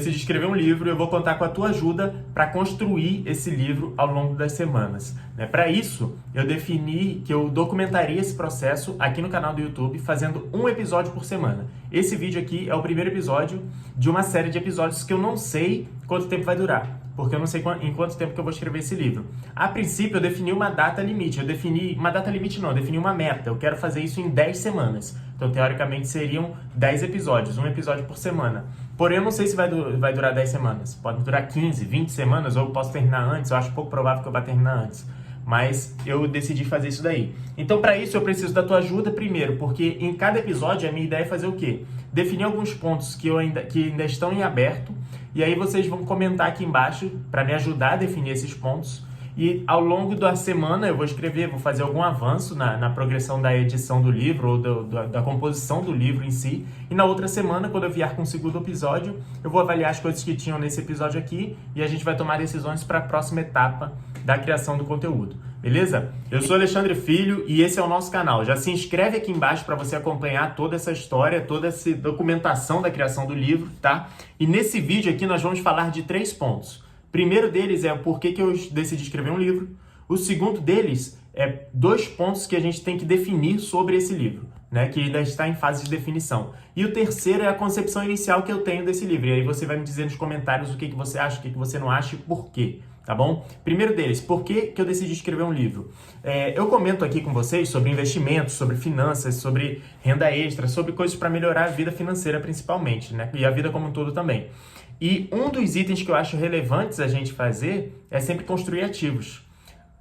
decidi escrever um livro e eu vou contar com a tua ajuda para construir esse livro ao longo das semanas. Para isso, eu defini que eu documentaria esse processo aqui no canal do YouTube, fazendo um episódio por semana. Esse vídeo aqui é o primeiro episódio de uma série de episódios que eu não sei quanto tempo vai durar, porque eu não sei em quanto tempo que eu vou escrever esse livro. A princípio, eu defini uma data limite. Eu defini uma meta. Eu quero fazer isso em 10 semanas. Então, teoricamente, seriam 10 episódios, um episódio por semana. Porém, eu não sei se vai durar 10 semanas. Pode durar 15, 20 semanas, ou eu posso terminar antes. Eu acho pouco provável que eu vá terminar antes. Mas eu decidi fazer isso daí. Então, para isso, eu preciso da tua ajuda primeiro, porque em cada episódio, a minha ideia é fazer o quê? Definir alguns pontos que ainda estão em aberto, e aí vocês vão comentar aqui embaixo para me ajudar a definir esses pontos. E ao longo da semana eu vou escrever, vou fazer algum avanço na progressão da edição do livro ou da composição do livro em si. E na outra semana, quando eu vier com o segundo episódio, eu vou avaliar as coisas que tinham nesse episódio aqui e a gente vai tomar decisões para a próxima etapa da criação do conteúdo. Beleza? Eu sou Alexandre Filho e esse é o nosso canal. Já se inscreve aqui embaixo para você acompanhar toda essa história, toda essa documentação da criação do livro, tá? E nesse vídeo aqui nós vamos falar de 3 pontos. O primeiro deles é o porquê que eu decidi escrever um livro. O segundo deles é 2 pontos que a gente tem que definir sobre esse livro, né, que ainda está em fase de definição. E o terceiro é a concepção inicial que eu tenho desse livro. E aí você vai me dizer nos comentários o que você acha, o que você não acha e por quê. Tá bom? Primeiro deles, por que eu decidi escrever um livro? Eu comento aqui com vocês sobre investimentos, sobre finanças, sobre renda extra, sobre coisas para melhorar a vida financeira principalmente, né? E a vida como um todo também. E um dos itens que eu acho relevantes a gente fazer é sempre construir ativos.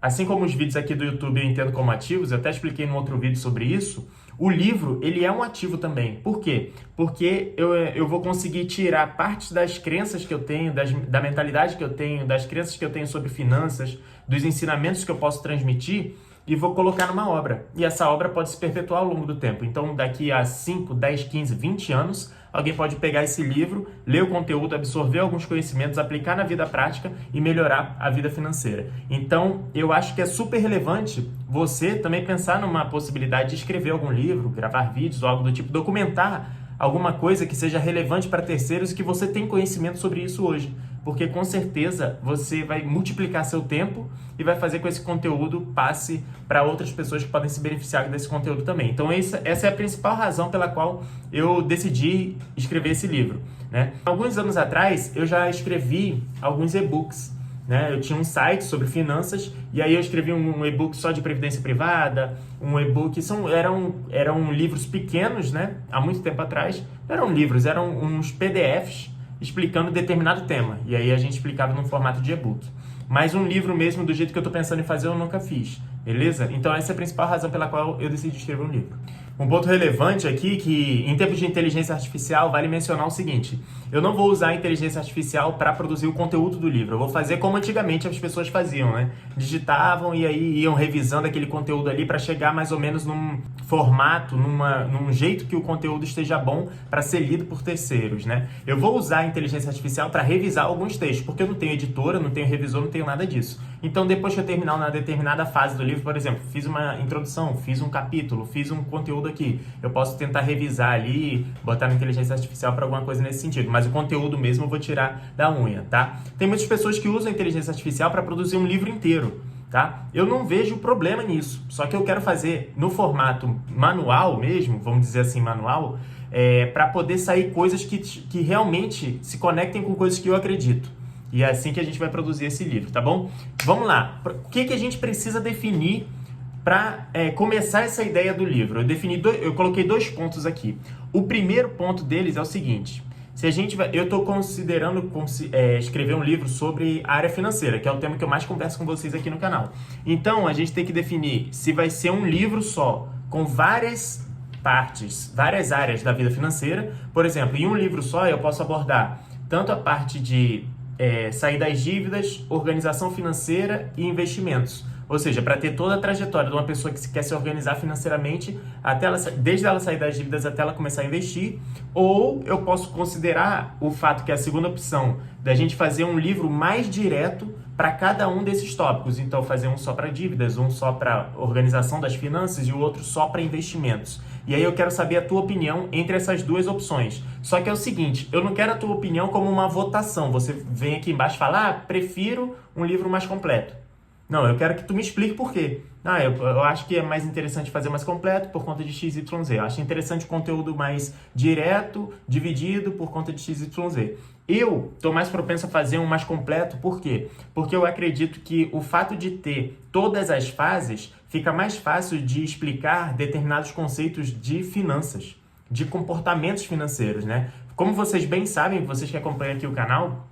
Assim como os vídeos aqui do YouTube eu entendo como ativos, eu até expliquei num outro vídeo sobre isso, o livro, ele é um ativo também. Por quê? Porque eu vou conseguir tirar partes das crenças que eu tenho, da mentalidade que eu tenho, das crenças que eu tenho sobre finanças, dos ensinamentos que eu posso transmitir e vou colocar numa obra. E essa obra pode se perpetuar ao longo do tempo. Então, daqui a 5, 10, 15, 20 anos, alguém pode pegar esse livro, ler o conteúdo, absorver alguns conhecimentos, aplicar na vida prática e melhorar a vida financeira. Então, eu acho que é super relevante você também pensar numa possibilidade de escrever algum livro, gravar vídeos ou algo do tipo, documentar alguma coisa que seja relevante para terceiros e que você tem conhecimento sobre isso hoje. Porque com certeza você vai multiplicar seu tempo e vai fazer com que esse conteúdo passe para outras pessoas que podem se beneficiar desse conteúdo também. Então essa é a principal razão pela qual eu decidi escrever esse livro, né? Alguns anos atrás eu já escrevi alguns e-books, né? Eu tinha um site sobre finanças e aí eu escrevi um e-book só de previdência privada, um e-book, eram livros pequenos, né? Há muito tempo atrás, eram uns PDFs explicando determinado tema. E aí a gente explicava num formato de e-book. Mas um livro mesmo, do jeito que eu estou pensando em fazer, eu nunca fiz. Beleza? Então essa é a principal razão pela qual eu decidi escrever um livro. Um ponto relevante aqui, que em termos de inteligência artificial, vale mencionar o seguinte: eu não vou usar a inteligência artificial para produzir o conteúdo do livro. Eu vou fazer como antigamente as pessoas faziam, né? Digitavam e aí iam revisando aquele conteúdo ali para chegar mais ou menos num formato, num jeito que o conteúdo esteja bom para ser lido por terceiros, né? Eu vou usar a inteligência artificial para revisar alguns textos, porque eu não tenho editora, não tenho revisor, não tenho nada disso. Então, depois que eu terminar uma determinada fase do livro, por exemplo, fiz uma introdução, fiz um capítulo, fiz um conteúdo aqui, eu posso tentar revisar ali, botar na inteligência artificial para alguma coisa nesse sentido, mas o conteúdo mesmo eu vou tirar da unha, tá? Tem muitas pessoas que usam a inteligência artificial para produzir um livro inteiro, tá? Eu não vejo problema nisso, só que eu quero fazer no formato manual mesmo, vamos dizer assim, manual, para poder sair coisas que realmente se conectem com coisas que eu acredito. E é assim que a gente vai produzir esse livro, tá bom? Vamos lá. O que a gente precisa definir para começar essa ideia do livro? Eu coloquei 2 pontos aqui. O primeiro ponto deles é o seguinte: eu estou considerando escrever um livro sobre a área financeira, que é o tema que eu mais converso com vocês aqui no canal. Então, a gente tem que definir se vai ser um livro só, com várias partes, várias áreas da vida financeira. Por exemplo, em um livro só eu posso abordar tanto a parte de sair das dívidas, organização financeira e investimentos. Ou seja, para ter toda a trajetória de uma pessoa que quer se organizar financeiramente, desde ela sair das dívidas até ela começar a investir. Ou eu posso considerar o fato que é a segunda opção, da gente fazer um livro mais direto para cada um desses tópicos. Então, fazer um só para dívidas, um só para organização das finanças e o outro só para investimentos. E aí eu quero saber a tua opinião entre essas duas opções. Só que é o seguinte, eu não quero a tua opinião como uma votação. Você vem aqui embaixo e fala, prefiro um livro mais completo. Não, eu quero que tu me explique por quê. Eu acho que é mais interessante fazer mais completo por conta de XYZ. Eu acho interessante o conteúdo mais direto, dividido por conta de XYZ. Eu estou mais propenso a fazer um mais completo, por quê? Porque eu acredito que o fato de ter todas as fases fica mais fácil de explicar determinados conceitos de finanças, de comportamentos financeiros, né? Como vocês bem sabem, vocês que acompanham aqui o canal,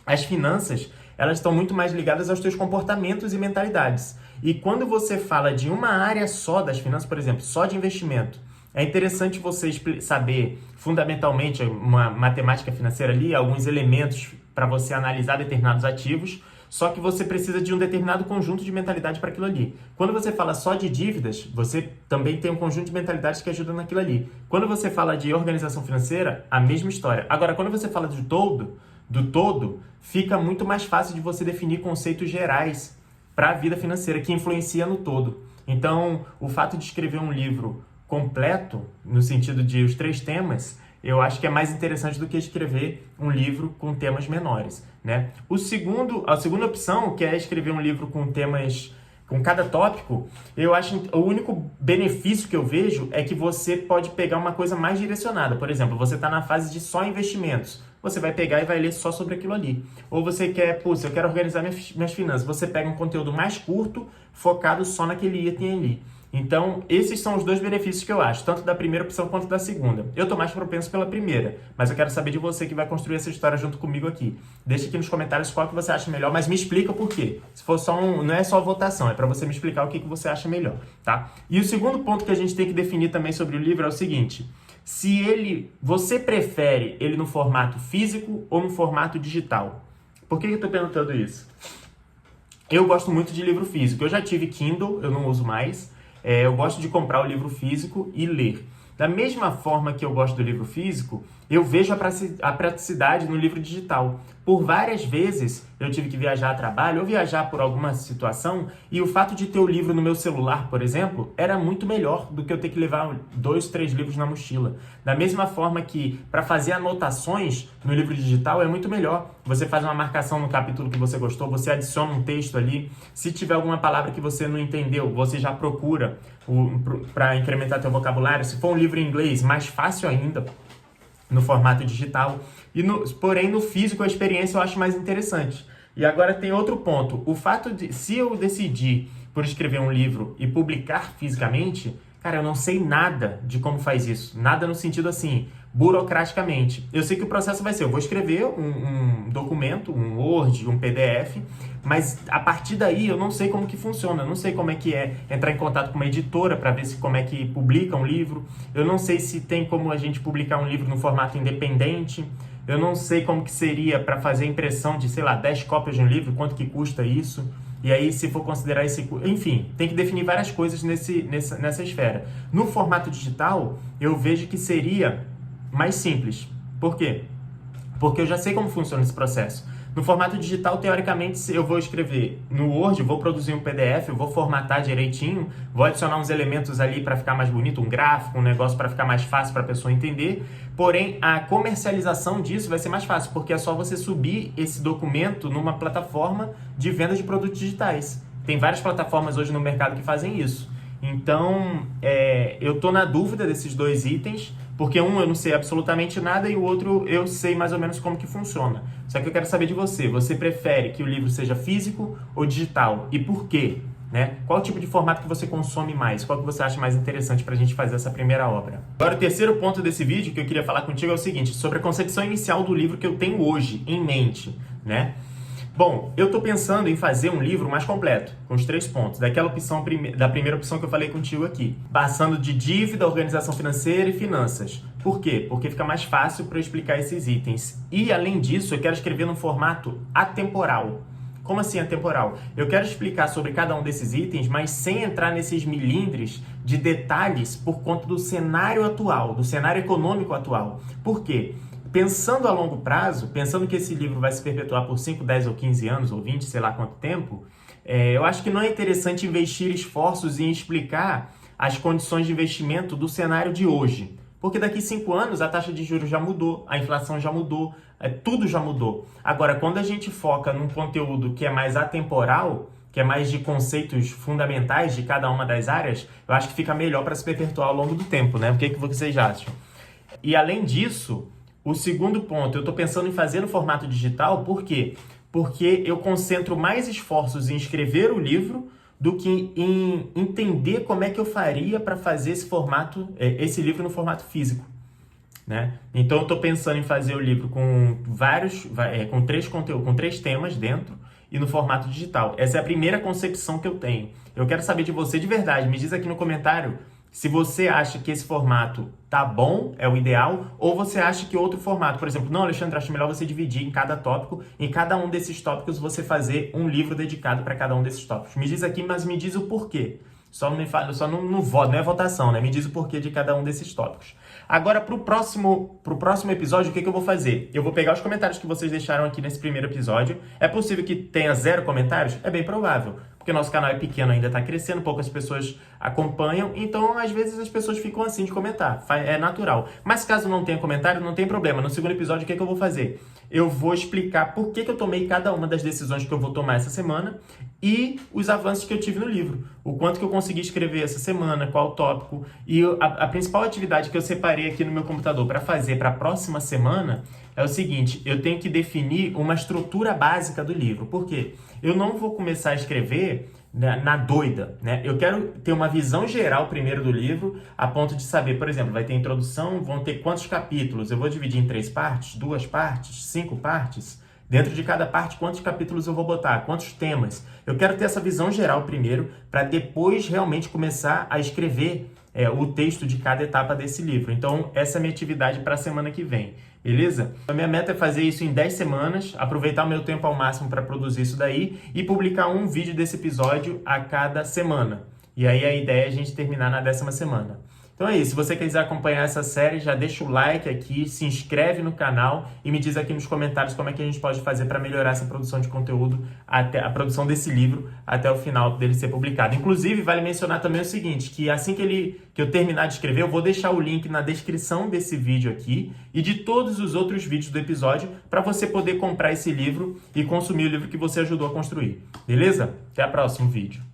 as finanças, elas estão muito mais ligadas aos teus comportamentos e mentalidades. E quando você fala de uma área só das finanças, por exemplo, só de investimento, é interessante você saber fundamentalmente uma matemática financeira ali, alguns elementos para você analisar determinados ativos, só que você precisa de um determinado conjunto de mentalidade para aquilo ali. Quando você fala só de dívidas, você também tem um conjunto de mentalidades que ajudam naquilo ali. Quando você fala de organização financeira, a mesma história. Agora, quando você fala do todo, fica muito mais fácil de você definir conceitos gerais para a vida financeira, que influencia no todo. Então, o fato de escrever um livro completo, no sentido de os 3 temas, eu acho que é mais interessante do que escrever um livro com temas menores, né? A segunda opção, que é escrever um livro com temas, com cada tópico, eu acho o único benefício que eu vejo é que você pode pegar uma coisa mais direcionada. Por exemplo, você está na fase de só investimentos. Você vai pegar e vai ler só sobre aquilo ali. Ou você quer, eu quero organizar minhas finanças. Você pega um conteúdo mais curto, focado só naquele item ali. Então, esses são os 2 benefícios que eu acho, tanto da primeira opção quanto da segunda. Eu estou mais propenso pela primeira, mas eu quero saber de você que vai construir essa história junto comigo aqui. Deixa aqui nos comentários qual que você acha melhor, mas me explica por quê. Se for não é só votação, é para você me explicar o que você acha melhor, tá? E o segundo ponto que a gente tem que definir também sobre o livro é o seguinte: você prefere ele no formato físico ou no formato digital? Por que eu estou perguntando isso? Eu gosto muito de livro físico. Eu já tive Kindle, eu não uso mais. Eu gosto de comprar o livro físico e ler. Da mesma forma que eu gosto do livro físico, eu vejo a praticidade no livro digital. Por várias vezes eu tive que viajar a trabalho ou viajar por alguma situação, e o fato de ter o livro no meu celular, por exemplo, era muito melhor do que eu ter que levar 2, 3 livros na mochila. Da mesma forma que para fazer anotações no livro digital é muito melhor. Você faz uma marcação no capítulo que você gostou, você adiciona um texto ali. Se tiver alguma palavra que você não entendeu, você já procura para incrementar teu vocabulário. Se for um livro em inglês, mais fácil ainda no formato digital. Porém, no físico, a experiência eu acho mais interessante. E agora tem outro ponto. O fato de, se eu decidir por escrever um livro e publicar fisicamente, cara, eu não sei nada de como faz isso. Nada no sentido assim, burocraticamente. Eu sei que o processo vai ser, eu vou escrever um documento, um Word, um PDF, mas a partir daí eu não sei como que funciona. Eu não sei como é que é entrar em contato com uma editora para ver como é que publica um livro. Eu não sei se tem como a gente publicar um livro no formato independente. Eu não sei como que seria para fazer impressão de, 10 cópias de um livro, quanto que custa isso. E aí, se for considerar enfim, tem que definir várias coisas nessa esfera. No formato digital, eu vejo que seria mais simples. Por quê? Porque eu já sei como funciona esse processo. No formato digital, teoricamente, eu vou escrever no Word, vou produzir um PDF, eu vou formatar direitinho, vou adicionar uns elementos ali para ficar mais bonito, um gráfico, um negócio para ficar mais fácil para a pessoa entender. Porém, a comercialização disso vai ser mais fácil, porque é só você subir esse documento numa plataforma de venda de produtos digitais. Tem várias plataformas hoje no mercado que fazem isso. Então, eu estou na dúvida desses 2 itens, porque um eu não sei absolutamente nada e o outro eu sei mais ou menos como que funciona. Só que eu quero saber de você. Você prefere que o livro seja físico ou digital? E por quê? Né? Qual tipo de formato que você consome mais? Qual que você acha mais interessante para a gente fazer essa primeira obra? Agora, o terceiro ponto desse vídeo que eu queria falar contigo é o seguinte, sobre a concepção inicial do livro que eu tenho hoje em mente, né? Bom, eu estou pensando em fazer um livro mais completo, com os 3 pontos, da primeira opção que eu falei contigo aqui, passando de dívida, organização financeira e finanças. Por quê? Porque fica mais fácil para eu explicar esses itens. E, além disso, eu quero escrever num formato atemporal. Como assim atemporal? Eu quero explicar sobre cada um desses itens, mas sem entrar nesses milindres de detalhes por conta do cenário atual, do cenário econômico atual. Por quê? Pensando a longo prazo, pensando que esse livro vai se perpetuar por 5, 10 ou 15 anos, ou 20, sei lá quanto tempo, eu acho que não é interessante investir esforços em explicar as condições de investimento do cenário de hoje. Porque daqui 5 anos a taxa de juros já mudou, a inflação já mudou, tudo já mudou. Agora, quando a gente foca num conteúdo que é mais atemporal, que é mais de conceitos fundamentais de cada uma das áreas, eu acho que fica melhor para se perpetuar ao longo do tempo, né? O que vocês acham? E além disso, o segundo ponto, eu estou pensando em fazer no formato digital, por quê? Porque eu concentro mais esforços em escrever o livro do que em entender como é que eu faria para fazer esse livro no formato físico, né? Então eu estou pensando em fazer o livro com com 3 temas dentro e no formato digital. Essa é a primeira concepção que eu tenho. Eu quero saber de você de verdade. Me diz aqui no comentário se você acha que esse formato tá bom, é o ideal, ou você acha que outro formato, por exemplo, não, Alexandre, acho melhor você dividir em cada tópico, em cada um desses tópicos você fazer um livro dedicado para cada um desses tópicos. Me diz aqui, mas me diz o porquê. Não é votação, né? Me diz o porquê de cada um desses tópicos. Agora, pro próximo episódio, o que eu vou fazer? Eu vou pegar os comentários que vocês deixaram aqui nesse primeiro episódio. É possível que tenha 0 comentários? É bem provável, porque nosso canal é pequeno, ainda está crescendo, poucas pessoas acompanham, então às vezes as pessoas ficam assim de comentar, é natural. Mas caso não tenha comentário, não tem problema. No segundo episódio, o que eu vou fazer? Eu vou explicar por que eu tomei cada uma das decisões que eu vou tomar essa semana e os avanços que eu tive no livro. O quanto que eu consegui escrever essa semana, qual tópico. E a principal atividade que eu separei aqui no meu computador para fazer para a próxima semana é o seguinte: eu tenho que definir uma estrutura básica do livro. Por quê? Eu não vou começar a escrever na doida, né? Eu quero ter uma visão geral primeiro do livro, a ponto de saber, por exemplo, vai ter introdução, vão ter quantos capítulos? Eu vou dividir em 3 partes, 2 partes, 5 partes? Dentro de cada parte, quantos capítulos eu vou botar? Quantos temas? Eu quero ter essa visão geral primeiro, para depois realmente começar a escrever o texto de cada etapa desse livro. Então, essa é a minha atividade para a semana que vem, beleza? A minha meta é fazer isso em 10 semanas, aproveitar o meu tempo ao máximo para produzir isso daí e publicar um vídeo desse episódio a cada semana. E aí a ideia é a gente terminar na 10ª semana. Então é isso, se você quiser acompanhar essa série, já deixa o like aqui, se inscreve no canal e me diz aqui nos comentários como é que a gente pode fazer para melhorar essa produção de conteúdo, até a produção desse livro, até o final dele ser publicado. Inclusive, vale mencionar também o seguinte, que assim que eu terminar de escrever, eu vou deixar o link na descrição desse vídeo aqui e de todos os outros vídeos do episódio para você poder comprar esse livro e consumir o livro que você ajudou a construir. Beleza? Até o próximo vídeo.